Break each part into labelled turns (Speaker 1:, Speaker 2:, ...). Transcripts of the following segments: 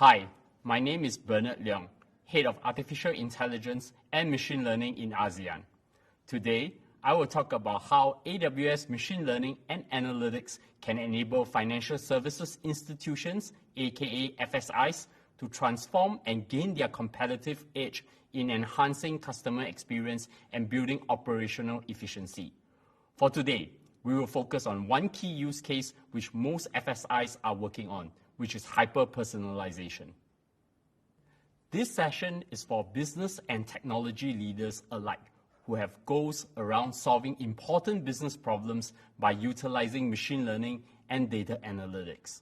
Speaker 1: Hi, my name is Bernard Leong, Head of Artificial Intelligence and Machine Learning in ASEAN. Today, I will talk about how AWS Machine Learning and Analytics can enable financial services institutions, aka FSIs, to transform and gain their competitive edge in enhancing customer experience and building operational efficiency. For today, we will focus on one key use case which most FSIs are working on, which is hyper-personalization. This session is for business and technology leaders alike who have goals around solving important business problems by utilizing machine learning and data analytics.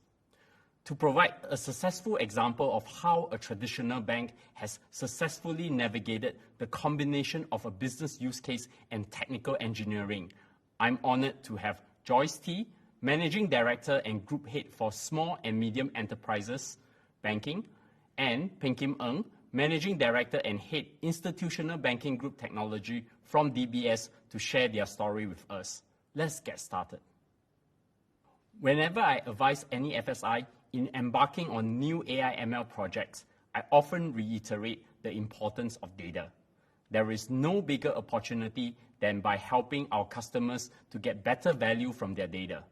Speaker 1: To provide a successful example of how a traditional bank has successfully navigated the combination of a business use case and technical engineering, I'm honored to have Joyce T, Managing Director and Group Head for Small and Medium Enterprises Banking, and Peng Kim Ng, Managing Director and Head Institutional Banking Group Technology from DBS, to share their story with us. Let's get started. Whenever I advise any FSI in embarking on new AI/ML projects, I often reiterate the importance of data. There is no bigger opportunity than by helping our customers to get better value from their data.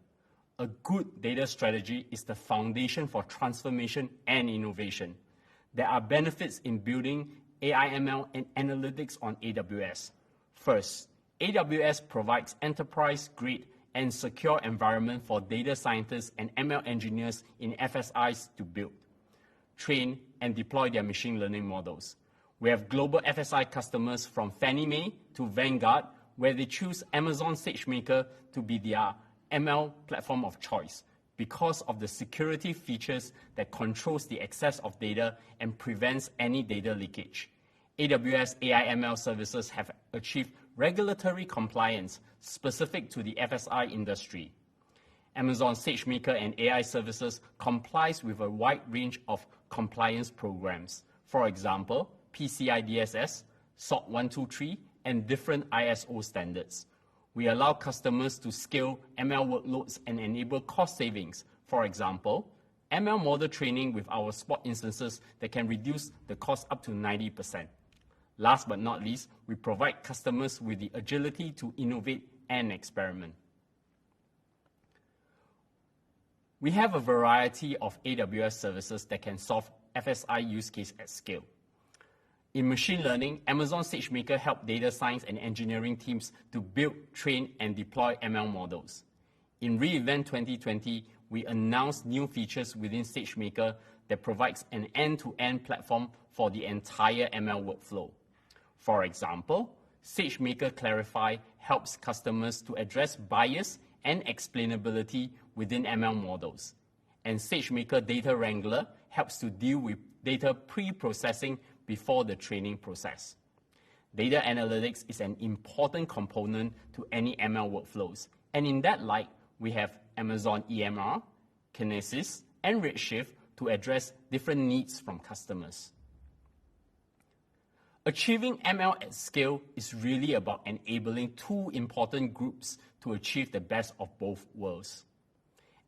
Speaker 1: A good data strategy is the foundation for transformation and innovation. There are benefits in building AI/ML and analytics on AWS. First, AWS provides enterprise-grade and secure environment for data scientists and ML engineers in FSIs to build, train, and deploy their machine learning models. We have global FSI customers from Fannie Mae to Vanguard, where they choose Amazon SageMaker to be their ML platform of choice because of the security features that controls the access of data and prevents any data leakage. AWS AI/ML services have achieved regulatory compliance specific to the FSI industry. Amazon SageMaker and AI services complies with a wide range of compliance programs. For example, PCI DSS, SOC 123, and different ISO standards. We allow customers to scale ML workloads and enable cost savings. For example, ML model training with our spot instances that can reduce the cost up to 90%. Last but not least, we provide customers with the agility to innovate and experiment. We have a variety of AWS services that can solve FSI use case at scale. In machine learning, Amazon SageMaker helps data science and engineering teams to build, train, and deploy ML models. In re:Invent 2020, we announced new features within SageMaker that provides an end-to-end platform for the entire ML workflow. For example, SageMaker Clarify helps customers to address bias and explainability within ML models. And SageMaker Data Wrangler helps to deal with data pre-processing before the training process. Data analytics is an important component to any ML workflows. And in that light, we have Amazon EMR, Kinesis, and Redshift to address different needs from customers. Achieving ML at scale is really about enabling two important groups to achieve the best of both worlds.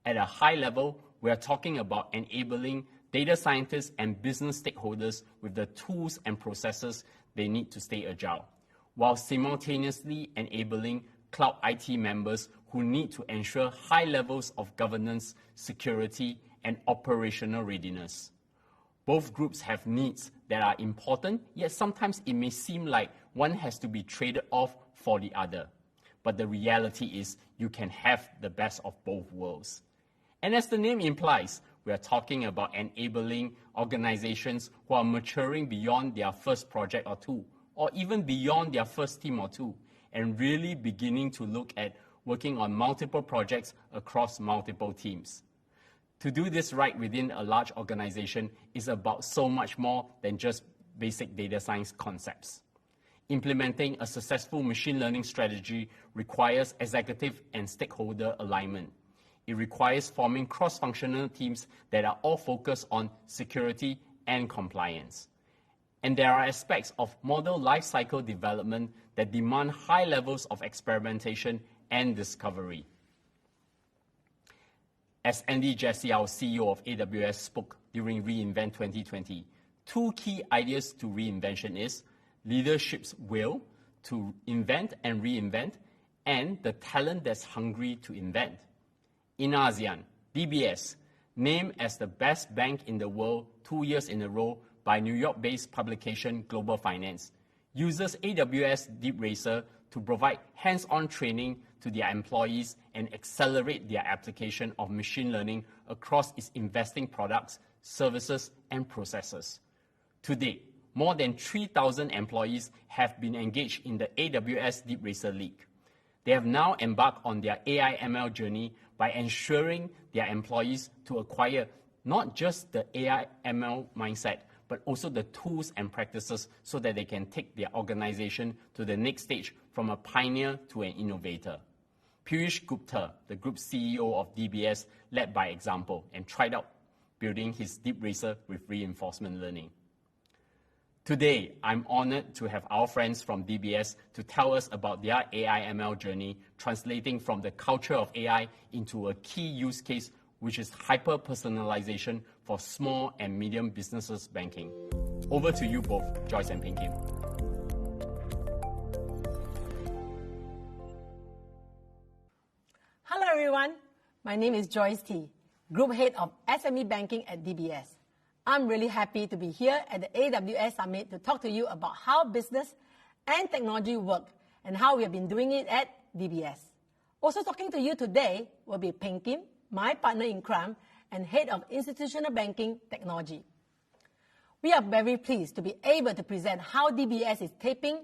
Speaker 1: At a high level, we are talking about enabling data scientists and business stakeholders with the tools and processes they need to stay agile, while simultaneously enabling cloud IT members who need to ensure high levels of governance, security, and operational readiness. Both groups have needs that are important, yet sometimes it may seem like one has to be traded off for the other. But the reality is you can have the best of both worlds. And as the name implies, we are talking about enabling organizations who are maturing beyond their first project or two, or even beyond their first team or two, and really beginning to look at working on multiple projects across multiple teams. To do this right within a large organization is about so much more than just basic data science concepts. Implementing a successful machine learning strategy requires executive and stakeholder alignment. It requires forming cross-functional teams that are all focused on security and compliance. And there are aspects of model lifecycle development that demand high levels of experimentation and discovery. As Andy Jassy, our CEO of AWS, spoke during reInvent 2020. Two key ideas to reinvention is leadership's will to invent and reinvent, and the talent that's hungry to invent. In ASEAN, DBS, named as the best bank in the world 2 years in a row by New York-based publication Global Finance, uses AWS Deep Racer to provide hands-on training to their employees and accelerate their application of machine learning across its investing products, services, and processes. To date, more than 3,000 employees have been engaged in the AWS Deep Racer League. They have now embarked on their AI/ML journey by ensuring their employees to acquire not just the AI/ML mindset, but also the tools and practices so that they can take their organization to the next stage from a pioneer to an innovator. Piyush Gupta, the group CEO of DBS, led by example and tried out building his Deep Racer with reinforcement learning. Today, I'm honored to have our friends from DBS to tell us about their AI/ML journey, translating from the culture of AI into a key use case, which is hyper-personalization for small and medium businesses banking. Over to you both, Joyce and Peng Kim.
Speaker 2: Hello everyone, my name is Joyce T, Group Head of SME Banking at DBS. I'm really happy to be here at the AWS Summit to talk to you about how business and technology work and how we have been doing it at DBS. Also talking to you today will be Peng Kim, my partner in crime and Head of Institutional Banking Technology. We are very pleased to be able to present how DBS is tapping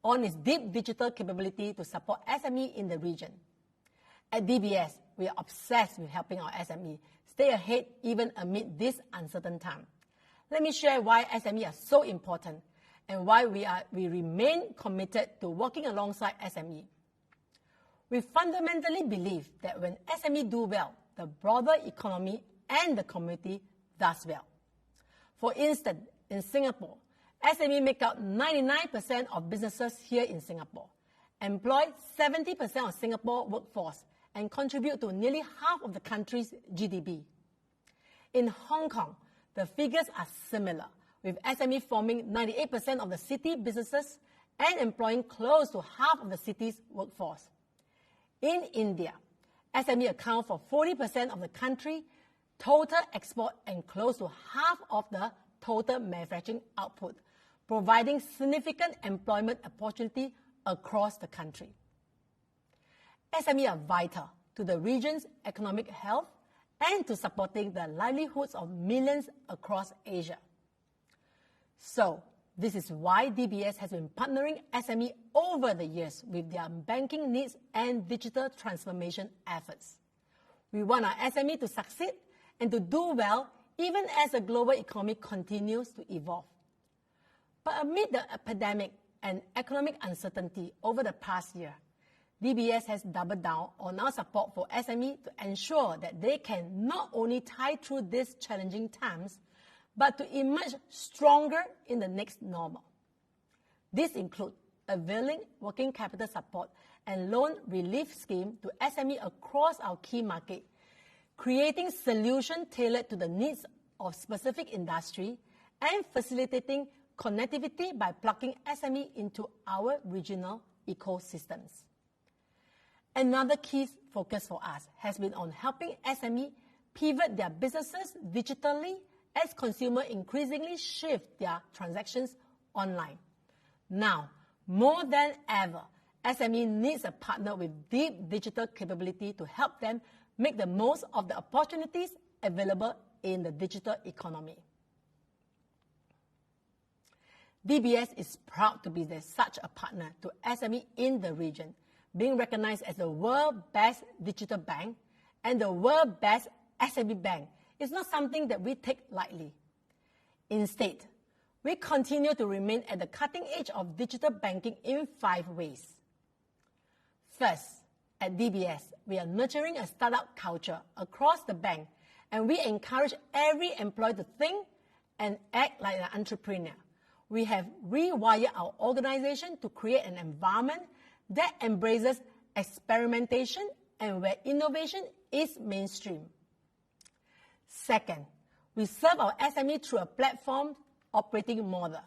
Speaker 2: on its deep digital capability to support SME in the region. At DBS, we are obsessed with helping our SME stay ahead even amid this uncertain time. Let me share why SME are so important and why we remain committed to working alongside SME. We fundamentally believe that when SME do well, the broader economy and the community does well. For instance, in Singapore, SME make up 99% of businesses here in Singapore, employ 70% of Singapore workforce, and contribute to nearly half of the country's GDP. In Hong Kong, the figures are similar, with SME forming 98% of the city businesses and employing close to half of the city's workforce. In India, SME account for 40% of the country's total export and close to half of the total manufacturing output, providing significant employment opportunity across the country. SME are vital to the region's economic health and to supporting the livelihoods of millions across Asia. So, this is why DBS has been partnering SME over the years with their banking needs and digital transformation efforts. We want our SME to succeed and to do well even as the global economy continues to evolve. But amid the pandemic and economic uncertainty over the past year, DBS has doubled down on our support for SME to ensure that they can not only tide through these challenging times, but to emerge stronger in the next normal. This includes availing working capital support and loan relief scheme to SME across our key market, creating solutions tailored to the needs of specific industry, and facilitating connectivity by plugging SME into our regional ecosystems. Another key focus for us has been on helping SME pivot their businesses digitally as consumers increasingly shift their transactions online. Now, more than ever, SME needs a partner with deep digital capability to help them make the most of the opportunities available in the digital economy. DBS is proud to be such a partner to SME in the region, being recognized as the world's best digital bank and the world's best SME bank is not something that we take lightly. Instead, we continue to remain at the cutting edge of digital banking in 5 ways. First, at DBS, we are nurturing a startup culture across the bank, and we encourage every employee to think and act like an entrepreneur. We have rewired our organization to create an environment that embraces experimentation and where innovation is mainstream. Second, We serve our SME through a platform operating model.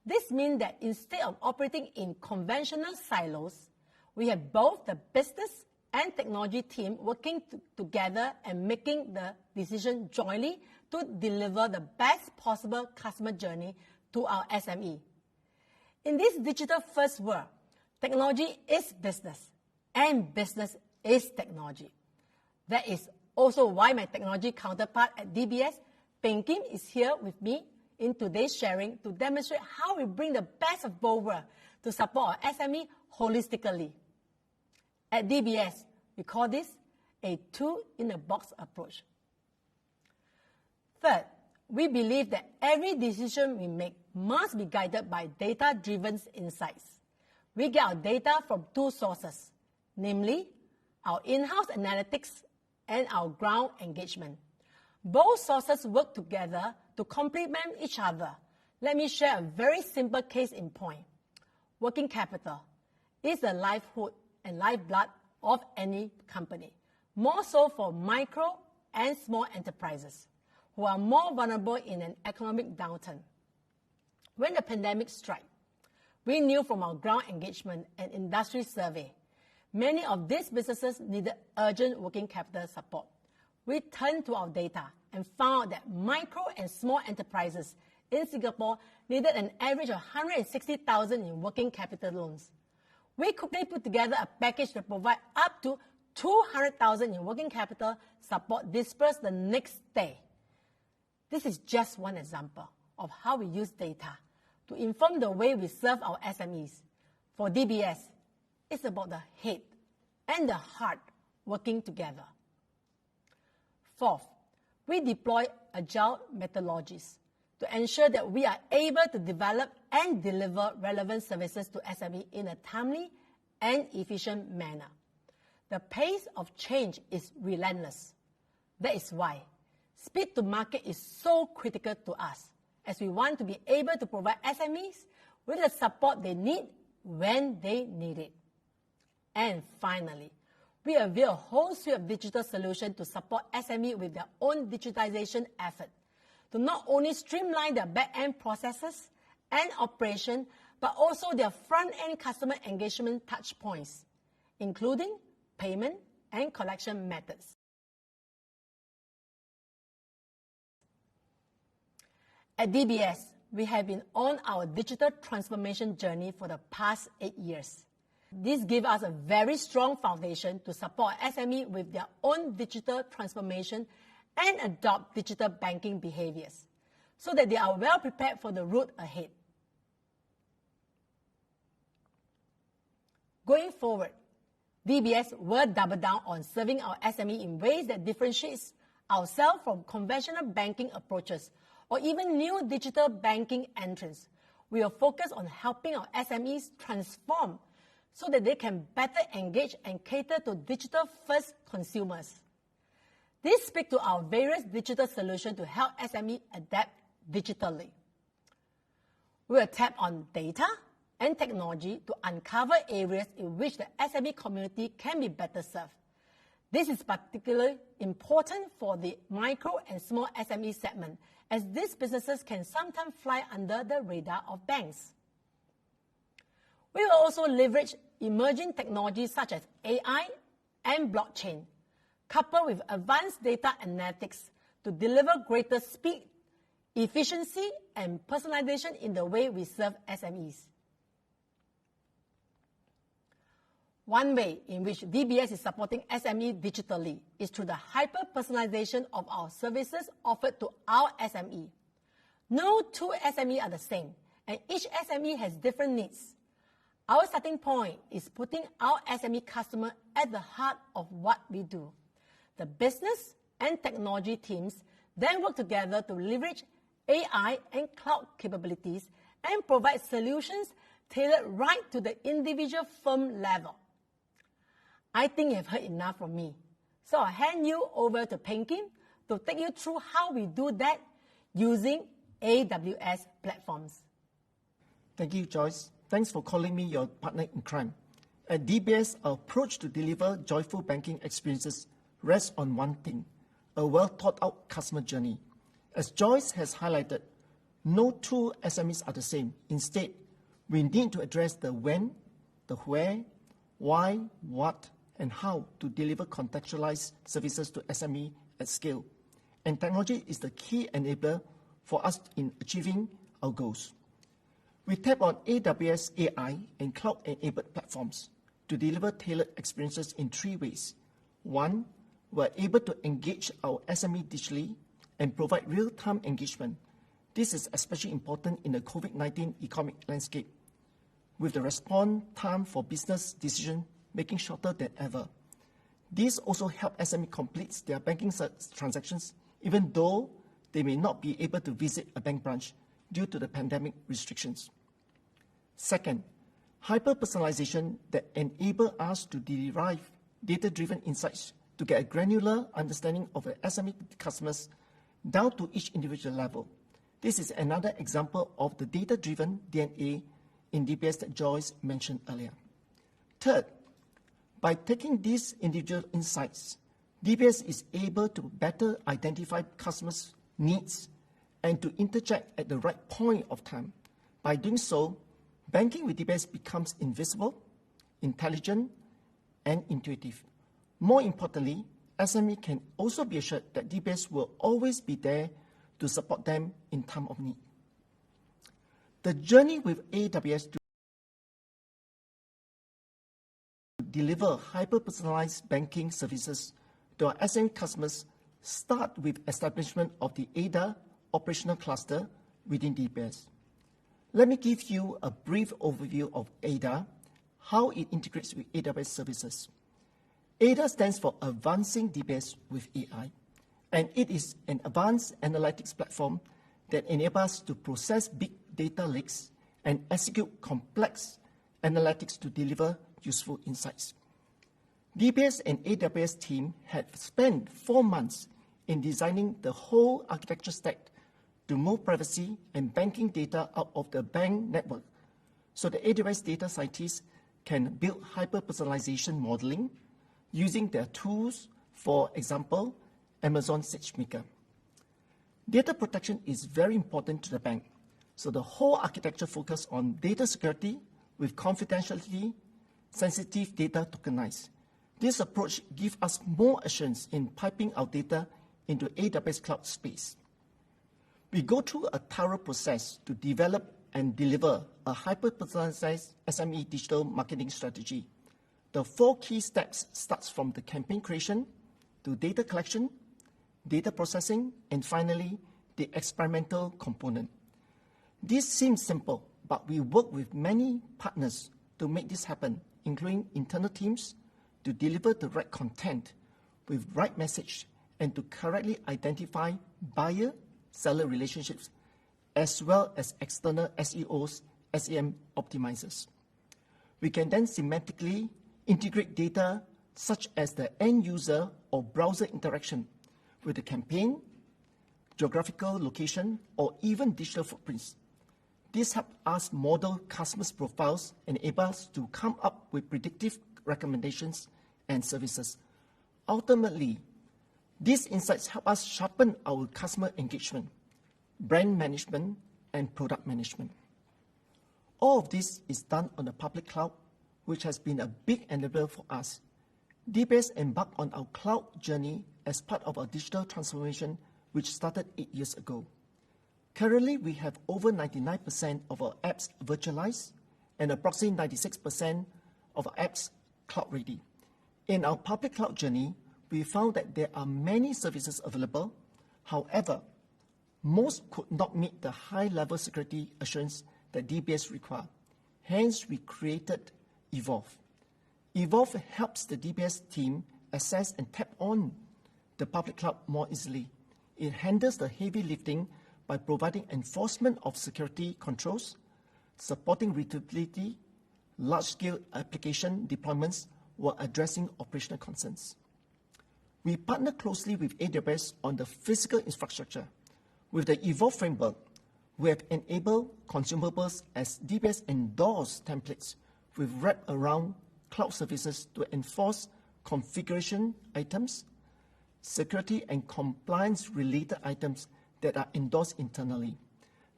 Speaker 2: This means that instead of operating in conventional silos, we have both the business and technology team working together and making the decision jointly to deliver the best possible customer journey to our SME. In this digital-first world, technology is business, and business is technology. That is also why my technology counterpart at DBS, Peng Kim, is here with me in today's sharing to demonstrate how we bring the best of both worlds to support our SME holistically. At DBS, we call this a two-in-a-box approach. Third, we believe that every decision we make must be guided by data-driven insights. We get our data from two sources, namely our in-house analytics and our ground engagement. Both sources work together to complement each other. Let me share a very simple case in point. Working capital is the lifeblood and lifeblood of any company, more so for micro and small enterprises who are more vulnerable in an economic downturn. When the pandemic struck, we knew from our ground engagement and industry survey, many of these businesses needed urgent working capital support. We turned to our data and found that micro and small enterprises in Singapore needed an average of 160,000 in working capital loans. We quickly put together a package to provide up to 200,000 in working capital support dispersed the next day. This is just one example of how we use data to inform the way we serve our SMEs. For DBS, it's about the head and the heart working together. Fourth, we deploy agile methodologies to ensure that we are able to develop and deliver relevant services to SME in a timely and efficient manner. The pace of change is relentless. That is why speed to market is so critical to us, as we want to be able to provide SMEs with the support they need when they need it. And finally, we avail a whole suite of digital solutions to support SME with their own digitization effort, to not only streamline their back-end processes and operation, but also their front-end customer engagement touchpoints, including payment and collection methods. At DBS, we have been on our digital transformation journey for the past 8 years. This gives us a very strong foundation to support SME with their own digital transformation and adopt digital banking behaviors so that they are well prepared for the road ahead. Going forward, DBS will double down on serving our SME in ways that differentiates ourselves from conventional banking approaches or even new digital banking entrants. We will focus on helping our SMEs transform so that they can better engage and cater to digital-first consumers. This speaks to our various digital solutions to help SME adapt digitally. We will tap on data and technology to uncover areas in which the SME community can be better served. This is particularly important for the micro and small SME segment, as these businesses can sometimes fly under the radar of banks. We will also leverage emerging technologies such as AI and blockchain, coupled with advanced data analytics to deliver greater speed, efficiency, and personalization in the way we serve SMEs. One way in which DBS is supporting SME digitally is through the hyper-personalization of our services offered to our SME. No two SME are the same, and each SME has different needs. Our starting point is putting our SME customer at the heart of what we do. The business and technology teams then work together to leverage AI and cloud capabilities and provide solutions tailored right to the individual firm level. I think you've heard enough from me, so I'll hand you over to Peng Kim to take you through how we do that using AWS platforms.
Speaker 3: Thank you, Joyce. Thanks for calling me your partner in crime. At DBS, our approach to deliver joyful banking experiences rests on one thing: a well-thought-out customer journey. As Joyce has highlighted, no two SMEs are the same. Instead, we need to address the when, the where, why, what, and how to deliver contextualized services to SME at scale. And technology is the key enabler for us in achieving our goals. We tap on AWS AI and cloud-enabled platforms to deliver tailored experiences in 3 ways. 1, we're able to engage our SME digitally and provide real-time engagement. This is especially important in the COVID-19 economic landscape, with the response time for business decision making shorter than ever. This also helps SME complete their banking transactions, even though they may not be able to visit a bank branch due to the pandemic restrictions. Second, hyper-personalization that enable us to derive data-driven insights to get a granular understanding of the SME customers down to each individual level. This is another example of the data-driven DNA in DBS that Joyce mentioned earlier. Third, by taking these individual insights, DBS is able to better identify customers' needs and to interject at the right point of time. By doing so, banking with DBS becomes invisible, intelligent, and intuitive. More importantly, SME can also be assured that DBS will always be there to support them in time of need. The journey with AWS to deliver hyper-personalized banking services to our SME customers start with establishment of the ADA operational cluster within DBS. Let me give you a brief overview of ADA, how it integrates with AWS services. ADA stands for Advancing DBS with AI, and it is an advanced analytics platform that enables us to process big data lakes and execute complex analytics to deliver useful insights. DBS and AWS team had spent 4 months in designing the whole architecture stack to move privacy and banking data out of the bank network so the AWS data scientists can build hyper-personalization modeling using their tools, for example, Amazon SageMaker. Data protection is very important to the bank, so the whole architecture focuses on data security with confidentiality, sensitive data tokenized. This approach gives us more assurance in piping our data into AWS cloud space. We go through a thorough process to develop and deliver a hyper-personalized SME digital marketing strategy. The 4 key steps starts from the campaign creation to data collection, data processing, and finally, the experimental component. This seems simple, but we work with many partners to make this happen, including internal teams, to deliver the right content with right message and to correctly identify buyer-seller relationships, as well as external SEOs, SEM optimizers. We can then semantically integrate data such as the end user or browser interaction with the campaign, geographical location, or even digital footprints. This helps us model customers' profiles and enable us to come up with predictive recommendations and services. Ultimately, these insights help us sharpen our customer engagement, brand management, and product management. All of this is done on the public cloud, which has been a big enabler for us. DBS embarked on our cloud journey as part of our digital transformation, which started 8 years ago. Currently, we have over 99% of our apps virtualized and approximately 96% of our apps cloud-ready. In our public cloud journey, we found that there are many services available. However, most could not meet the high-level security assurance that DBS require. Hence, we created Evolve. Evolve helps the DBS team access and tap on the public cloud more easily. It handles the heavy lifting by providing enforcement of security controls, supporting readability, large-scale application deployments while addressing operational concerns. We partner closely with AWS on the physical infrastructure. With the Evolve framework, we have enabled consumables as DBS endorsed templates with wrap-around cloud services to enforce configuration items, security and compliance-related items that are endorsed internally.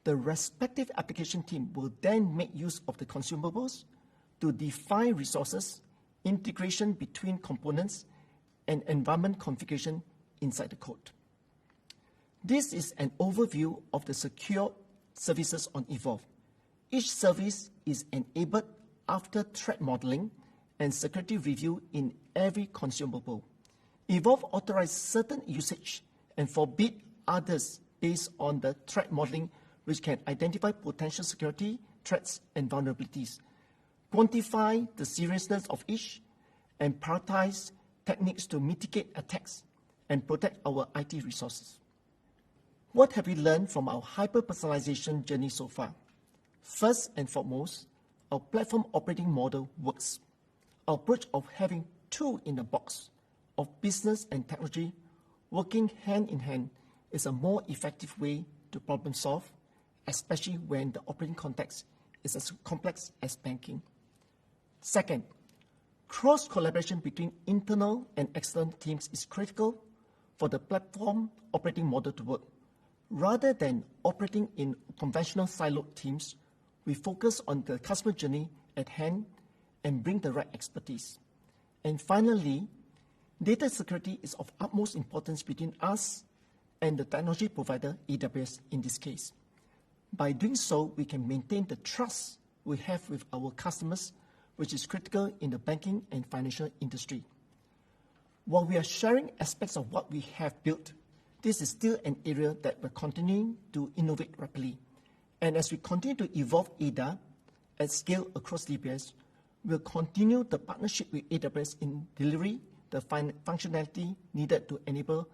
Speaker 3: The respective application team will then make use of the consumables to define resources, integration between components, and environment configuration inside the code. This is an overview of the secure services on Evolve. Each service is enabled after threat modeling and security review in every consumable. Evolve authorizes certain usage and forbid others based on the threat modeling, which can identify potential security threats and vulnerabilities, quantify the seriousness of each, and prioritize techniques to mitigate attacks and protect our IT resources. What have we learned from our hyper-personalization journey so far? First and foremost, our platform operating model works. Our approach of having two in the box of business and technology working hand in hand is a more effective way to problem solve, especially when the operating context is as complex as banking. Second, cross-collaboration between internal and external teams is critical for the platform operating model to work. Rather than operating in conventional siloed teams, we focus on the customer journey at hand and bring the right expertise. And finally, data security is of utmost importance between us and the technology provider, AWS in this case. By doing so, we can maintain the trust we have with our customers, which is critical in the banking and financial industry. While we are sharing aspects of what we have built, this is still an area that we're continuing to innovate rapidly. And as we continue to evolve ADA at scale across DBS, we'll continue the partnership with AWS in delivering the functionality needed to enable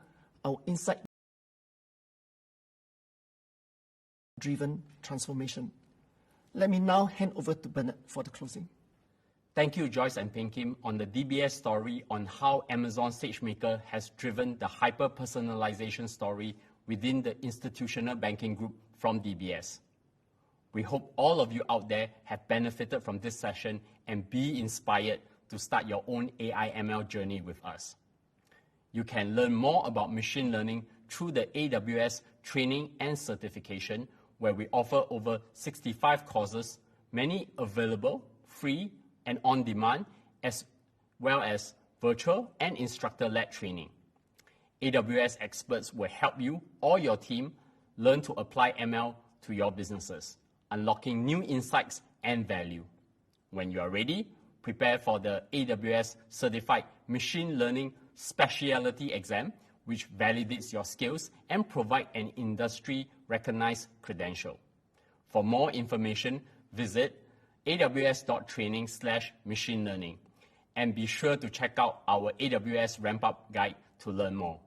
Speaker 3: our insight-driven transformation. Let me now hand over to Bernard for the closing.
Speaker 1: Thank you, Joyce and Peng Kim, on the DBS story on how Amazon SageMaker has driven the hyper-personalization story within the institutional banking group from DBS. We hope all of you out there have benefited from this session and be inspired to start your own AI/ML journey with us. You can learn more about machine learning through the AWS training and certification, where we offer over 65 courses, many available, free, and on demand, as well as virtual and instructor-led training. AWS experts will help you or your team learn to apply ML to your businesses, unlocking new insights and value. When you are ready, prepare for the AWS Certified Machine Learning Specialty Exam, which validates your skills and provide an industry-recognized credential. For more information, visit aws.training/machine learning, and be sure to check out our AWS ramp-up guide to learn more.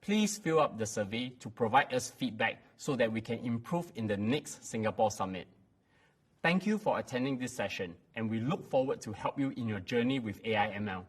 Speaker 1: Please fill up the survey to provide us feedback so that we can improve in the next Singapore Summit. Thank you for attending this session, and we look forward to help you in your journey with AI/ML.